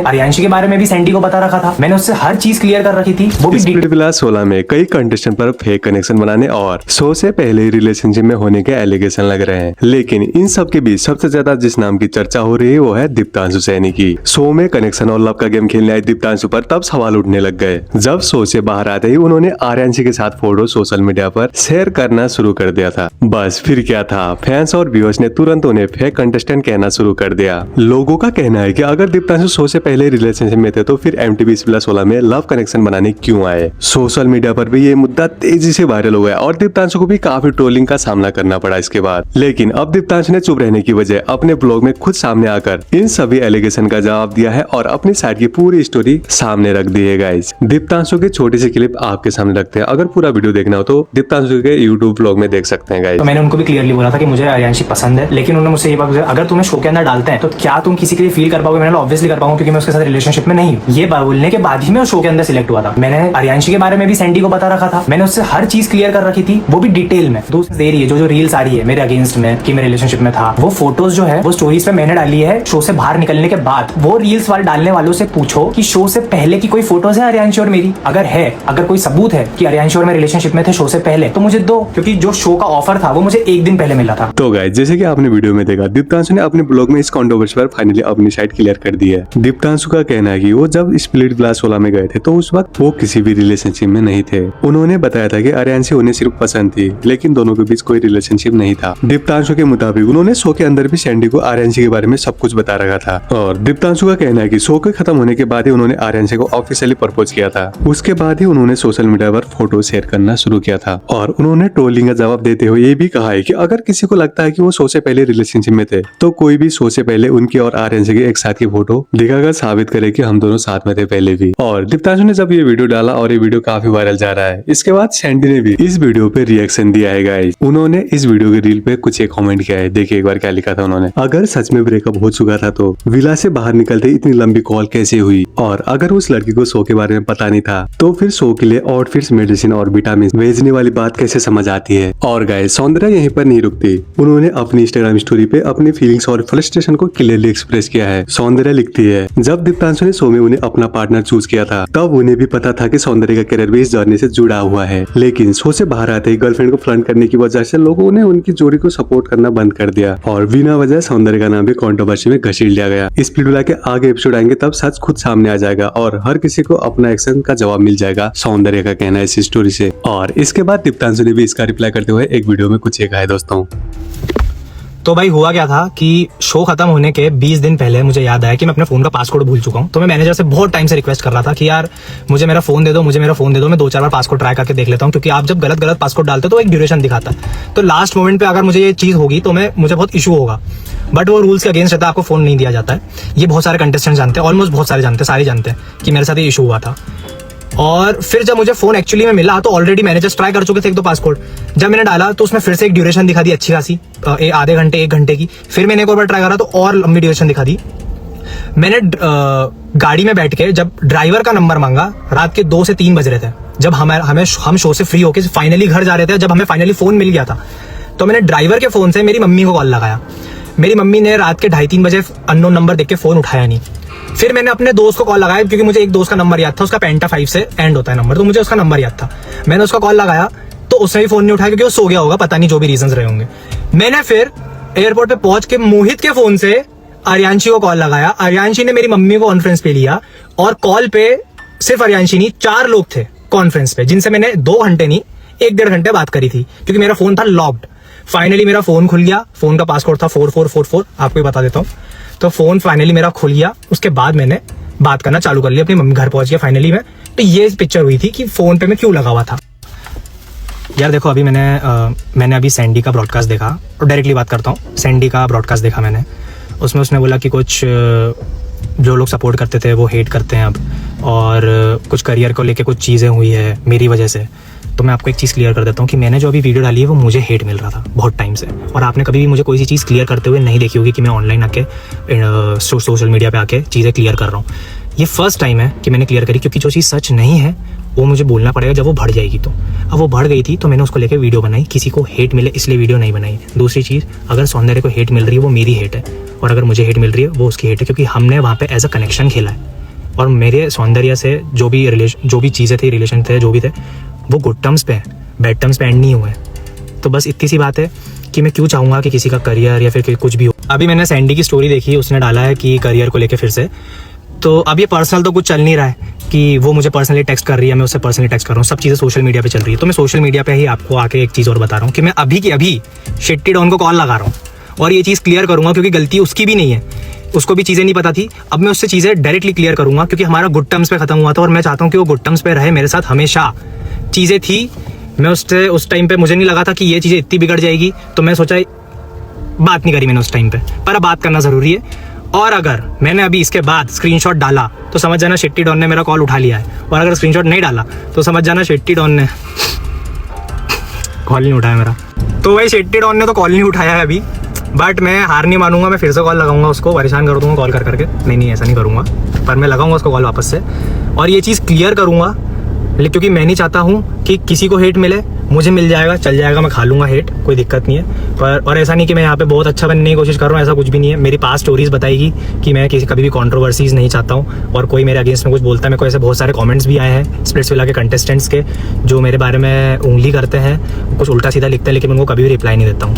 आर्यांशी के बारे में भी सैंडी को बता रखा था। मैंने उससे हर चीज क्लियर कर रखी थी, वो भी स्प्लिट विला 16 में कई कंटेस्टेंट पर फेक कनेक्शन बनाने और शो से पहले ही रिलेशनशिप में होने के एलिगेशन लग रहे हैं। लेकिन इन सब के बीच सबसे ज्यादा जिस नाम की चर्चा हो रही है वो है दीप्तांशु सैनी की। शो में कनेक्शन और लव का गेम खेलने आए दीप्तांशु पर तब सवाल उठने लग गए जब शो से बाहर आते ही उन्होंने आर्यांशी के साथ फोटो सोशल मीडिया पर शेयर करना शुरू कर दिया था। बस फिर क्या था, फैंस और व्यूअर्स ने तुरंत उन्हें फेक कंटेस्टेंट कहना शुरू कर दिया। लोगों का कहना है कि अगर दीप्तांशु शो से पहले रिलेशनशिप में थे तो फिर MTV विला 16 में लव कनेक्शन बनाने क्यों आए। सोशल मीडिया पर भी ये मुद्दा तेजी से वायरल हो गया और दीप्तांशु को भी काफी ट्रोलिंग का सामना करना पड़ा इसके बाद। लेकिन अब दीप्तांशु ने चुप रहने की बजाय अपने ब्लॉग में खुद सामने आकर इन सभी एलिगेशन का जवाब दिया है और अपनी साइड की पूरी स्टोरी सामने रख दी है। गाइस, दीप्तांशु की छोटी सी क्लिप आपके सामने रखते हैं। अगर पूरा वीडियो देखना हो तो दीप्तांशु के YouTube ब्लॉग में देख सकते हैं। गाइस, तो मैंने उनको भी क्लियरली बोला था कि मुझे आर्यांशी पसंद है, लेकिन उन्होंने मुझसे ये बात पूछी, अगर तुम्हें शो के अंदर डालते हैं तो क्या तुम किसी के लिए फील कर पाओगे। मैंने ऑब्वियसली कर पाऊंगा क्योंकि मैं उसके साथ रिलेशनशिप में नहीं हूँ। ये बोलने के बाद ही मैं शो के अंदर सिलेक्ट हुआ था। मैंने आर्यांशी के बारे में भी सैंडी को बता रखा था। मैंने उससे हर चीज क्लियर कर रखी थी, वो भी डिटेल में। दोस्त दे रही है जो रील्स आ रही है मेरे अगेंस्ट में कि मैं रिलेशनशिप में था, वो फोटोज जो है वो स्टोरीज पे मैंने डाली है शो से बाहर निकलने के बाद। वो रील्स वाले डालने वालों से पूछो कि शो से पहले की कोई फोटोज है आर्यांशी और मेरी, अगर है, अगर कोई सबूत है कि आर्यांशी और मैं रिलेशनशिप में थे शो से पहले तो मुझे दो, क्योंकि जो शो का ऑफर था वो मुझे एक दिन पहले मिला था। तो गाइस, जैसे कि आपने वीडियो में देखा, दीप्तांशु ने अपने ब्लॉग में इस कंट्रोवर्सी पर फाइनली अपनी साइड क्लियर कर दी है। दीप्तांशु का कहना है कि वो जब स्प्लिट विला 16 में गए थे तो उस वक्त वो किसी भी रिलेशनशिप में नहीं थे। उन्होंने बताया था कि आर्यांशी उन्हें सिर्फ पसंद थी, लेकिन दोनों के बीच कोई रिलेशनशिप नहीं था। दीप्तांशु के मुताबिक उन्होंने शो के अंदर भी सैंडी को आर्यांशी के बारे में सब कुछ बता रखा था और दीप्तांशु का कहना है कि शो के खत्म होने के बाद ही उन्होंने आर्यांशी को ऑफिशियली प्रपोज किया था। उसके बाद ही उन्होंने सोशल मीडिया पर फोटो शेयर करना शुरू किया था और उन्होंने ट्रोलिंग का जवाब देते हुए ये भी कहा है कि अगर किसी को लगता है कि वो शो से पहले रिलेशनशिप में थे तो कोई भी शो से पहले उनकी और आर्यांशी की एक साथ की फोटो दिखाकर साबित करे कि हम दोनों साथ में थे पहले भी। और दीप्तांशु ने जब ये वीडियो डाला और ये वीडियो काफी वायरल जा रहा है, इसके बाद सैंडी ने भी इस वीडियो पे रिएक्शन दिया है। गाइस, उन्होंने इस वीडियो के रील पे कुछ एक कमेंट किया है। देखिए एक बार क्या लिखा था उन्होंने। अगर सच में ब्रेकअप हो चुका था तो विला से बाहर निकलते इतनी लंबी कॉल कैसे हुई, और अगर उस लड़की को शो के बारे में पता नहीं था तो फिर शो के लिए आउटफिट्स, मेडिसिन और विटामिन भेजने वाली बात कैसे समझ आती है। और गाइस, सौंदर्या यहीं पर नहीं रुकती। उन्होंने अपनी इंस्टाग्राम स्टोरी पे अपनी फीलिंग्स और फ्रस्ट्रेशन को क्लियरली एक्सप्रेस किया है। सौंदर्या लिखती है, जब दीप्तांशु ने शो में उन्हें अपना पार्टनर चूज किया था तब उन्हें भी पता था कि सौंदर्या का करियर भी इस जर्नी से जुड़ा हुआ है, लेकिन शो से बाहर आते ही गर्लफ्रेंड को फ्लर्ट करने की वजह से लोगों ने उनकी जोड़ी को सपोर्ट करना बंद कर दिया और बिना वजह सौंदर्या का नाम भी कंट्रोवर्सी में घसीट लिया गया। स्प्लिट विला के आगे एपिसोड आएंगे तब सच खुद सामने आ जाएगा और हर किसी को अपना एक्शन का जवाब मिल जाएगा, सौंदर्या का कहना है इस स्टोरी से। और इसके बाद दीप्तांशु ने भी इसका रिप्लाई करते हुए एक वीडियो में कुछ एक है दोस्तों। तो भाई हुआ क्या था कि शो खत्म होने के 20 दिन पहले मुझे याद आया कि मैं अपने फोन का पासकोड भूल चुका हूँ। तो मैं मैनेजर से बहुत टाइम से रिक्वेस्ट कर रहा था कि यार मुझे मेरा फोन दे दो, मुझे मेरा फोन दे दो, मैं 2-4 बार पासकोड ट्राई करके देख लेता हूँ, क्योंकि आप जब गलत पासकोड डालते हो तो एक ड्यूरेशन दिखाता है। तो लास्ट मोमेंट पे अगर मुझे ये चीज होगी तो मुझे बहुत इशू होगा, बट वो रूल्स के अगेंस्ट रहता है, आपको फोन नहीं दिया जाता है। ये बहुत सारे कंटेस्टेंट जानते हैं, ऑलमोस्ट बहुत सारे जानते हैं, सारे जानते हैं कि मेरे साथ ये इशू हुआ था। और फिर जब मुझे फोन एक्चुअली में मिला तो ऑलरेडी मैनेजर्स ट्राई कर चुके थे 1-2 पासकोड। जब मैंने डाला तो उसमें फिर से एक ड्यूरेशन दिखा दी अच्छी खासी, आधे घंटे 1 घंटे की। फिर मैंने एक और बार ट्राई करा तो और लंबी ड्यूरेशन दिखा दी। मैंने गाड़ी में बैठ के जब ड्राइवर का नंबर मांगा, रात के 2 से 3 बज रहे थे, जब हम शो से फ्री होके फाइनली घर जा रहे थे, जब हमें फाइनली फोन मिल गया था, तो मैंने ड्राइवर के फोन से मेरी मम्मी को कॉल लगाया। मेरी मम्मी ने रात के 2:30-3 बजे अननोन नंबर देख के फोन उठाया नहीं। फिर मैंने अपने दोस्त को कॉल लगाया, क्योंकि मुझे एक दोस्त का नंबर याद था, उसका पेंटा 5 से एंड होता है नंबर, तो मुझे उसका नंबर याद था। मैंने उसका कॉल लगाया तो उसने भी फोन नहीं उठाया, क्योंकि वो सो गया होगा, पता नहीं जो भी रीजंस रहे होंगे। मैंने फिर एयरपोर्ट पे पहुंच के मोहित के फोन से आर्यांशी को कॉल लगाया। आर्यांशी ने मेरी मम्मी को कॉन्फ्रेंस पे लिया और कॉल पे सिर्फ आर्यांशी नहीं, 4 लोग थे कॉन्फ्रेंस पे, जिनसे मैंने 2 घंटे नहीं 1-1.5 घंटे बात करी थी, क्योंकि मेरा फोन था लॉक्ड। फाइनली मेरा फोन खुल गया। फोन का पासकोड था 4444, आपको ही बता देता हूँ। तो फोन फाइनली मेरा खुल गया। उसके बाद मैंने बात करना चालू कर लिया, अपनी मम्मी घर पहुंच गया फाइनली मैं। तो ये पिक्चर हुई थी कि फोन पे मैं क्यों लगा हुआ था। यार देखो, अभी मैंने अभी सैंडी का ब्रॉडकास्ट देखा, और डायरेक्टली बात करता हूँ, सैंडी का ब्रॉडकास्ट देखा मैंने। उसमें उसने बोला कि कुछ जो लोग सपोर्ट करते थे वो हेट करते हैं अब, और कुछ करियर को लेके कुछ चीज़ें हुई है मेरी वजह से। तो मैं आपको एक चीज़ क्लियर कर देता हूँ कि मैंने जो अभी वीडियो डाली है वो मुझे हेट मिल रहा था बहुत टाइम से, और आपने कभी भी मुझे कोई सी चीज़ क्लियर करते हुए नहीं देखी होगी कि मैं ऑनलाइन आके सोशल मीडिया पे आके चीज़ें क्लियर कर रहा हूँ। ये फर्स्ट टाइम है कि मैंने क्लियर करी, क्योंकि जो चीज़ सच नहीं है वो मुझे बोलना पड़ेगा जब वो बढ़ जाएगी। तो अब वो बढ़ गई थी तो मैंने उसको लेकर वीडियो बनाई, किसी को हेट मिले इसलिए वीडियो नहीं बनाई। दूसरी चीज़, अगर सौंदर्य को हेट मिल रही है वो मेरी हेट है, और अगर मुझे हेट मिल रही है वो उसकी हेट है, क्योंकि हमने वहाँ पे एज अ कनेक्शन खेला है और मेरे सौंदर्य से जो भी चीज़ें थी, रिलेशन थे, जो भी थे, वो गुड टर्म्स पे हैं, बैड टर्म्स पे एंड नहीं हुए। तो बस इतनी सी बात है कि मैं क्यों चाहूँगा कि किसी का करियर या फिर कुछ भी हो। अभी मैंने सैंडी की स्टोरी देखी, उसने डाला है कि करियर को लेके फिर से, तो अब ये पर्सनल तो कुछ चल नहीं रहा है कि वो मुझे पर्सनली टेक्स्ट कर रही है, मैं उससे पर्सनली टेक्स्ट कर रहा हूँ, सब चीज़ें सोशल मीडिया पे चल रही है। तो मैं सोशल मीडिया पे ही आपको आके एक चीज़ और बता रहा हूँ कि मैं अभी की अभी शेट्टी डॉन को कॉल लगा रहा हूँ और ये चीज़ क्लियर करूँगा, क्योंकि गलती उसकी भी नहीं है, उसको भी चीज़ें नहीं पता थी। अब मैं उससे चीज़ें डायरेक्टली क्लियर करूँगा, क्योंकि हमारा गुड टर्म्स पे खत्म हुआ था और मैं चाहता हूँ कि वो गुड टर्म्स पे रहे मेरे साथ हमेशा। चीज़ें थी, मैं उससे उस टाइम पे मुझे नहीं लगा था कि ये चीज़ें इतनी बिगड़ जाएगी, तो मैं सोचा बात नहीं करी मैंने उस टाइम पे, पर अब बात करना ज़रूरी है। और अगर मैंने अभी इसके बाद स्क्रीनशॉट डाला तो समझ जाना शेट्टी डॉन ने मेरा कॉल उठा लिया है, और अगर स्क्रीनशॉट नहीं डाला तो समझ जाना शेट्टी डॉन ने कॉल नहीं उठाया मेरा। तो भाई शेट्टी डॉन ने तो कॉल नहीं उठाया है अभी, बट मैं हार नहीं मानूंगा, मैं फिर से कॉल लगाऊंगा उसको, परेशान कर दूंगा कॉल कर करके। नहीं ऐसा नहीं करूँगा, पर मैं लगाऊंगा उसको कॉल वापस से और ये चीज़ क्लियर करूँगा, क्योंकि मैं नहीं चाहता हूँ कि किसी को हेट मिले। मुझे मिल जाएगा, चल जाएगा, मैं खा लूँगा हेट, कोई दिक्कत नहीं है। पर और ऐसा नहीं कि मैं यहाँ पे बहुत अच्छा बनने की कोशिश कर रहा हूँ, ऐसा कुछ भी नहीं है। मेरी पास्ट स्टोरीज बताएगी कि मैं कभी भी कंट्रोवर्सीज नहीं चाहता हूँ, और कोई मेरे अगेंस्ट में कुछ बोलता है। मेरे को ऐसे बहुत सारे कमेंट्स भी आए हैं स्प्लिट्सविला के कंटेस्टेंट्स के, जो मेरे बारे में उंगली करते हैं, कुछ उल्टा सीधा लिखते हैं, लेकिन उनको कभी भी रिप्लाई नहीं देता हूँ।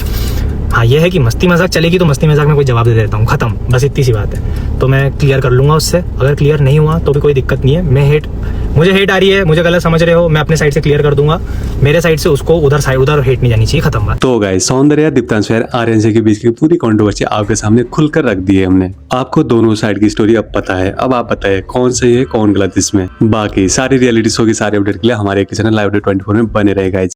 हाँ, ये है कि मस्ती मजाक चलेगी तो मस्ती मजाक में कोई जवाब दे देता हूँ, खत्म, बस इतनी सी बात है। तो मैं क्लियर कर लूँगा उससे, अगर क्लियर नहीं हुआ तो भी कोई दिक्कत नहीं है। मुझे हेट आ रही है, मुझे गलत समझ रहे हो, मैं अपने साइड से क्लियर कर दूंगा, मेरे साइड से उसको उधर हेट नहीं जानी चाहिए, खत्म बात। तो गाइस, सौंदर्या दीप्तांशु यार आर्यन के बीच की पूरी कंट्रोवर्सी आपके सामने खुलकर रख दी है हमने। आपको दोनों साइड की स्टोरी अब पता है। अब आप बताइए कौन सही है कौन गलत इसमें। बाकी सारी रियलिटी शो की सारे अपडेट के लिए हमारे चैनल लाइव 24 में बने रहे गाइस।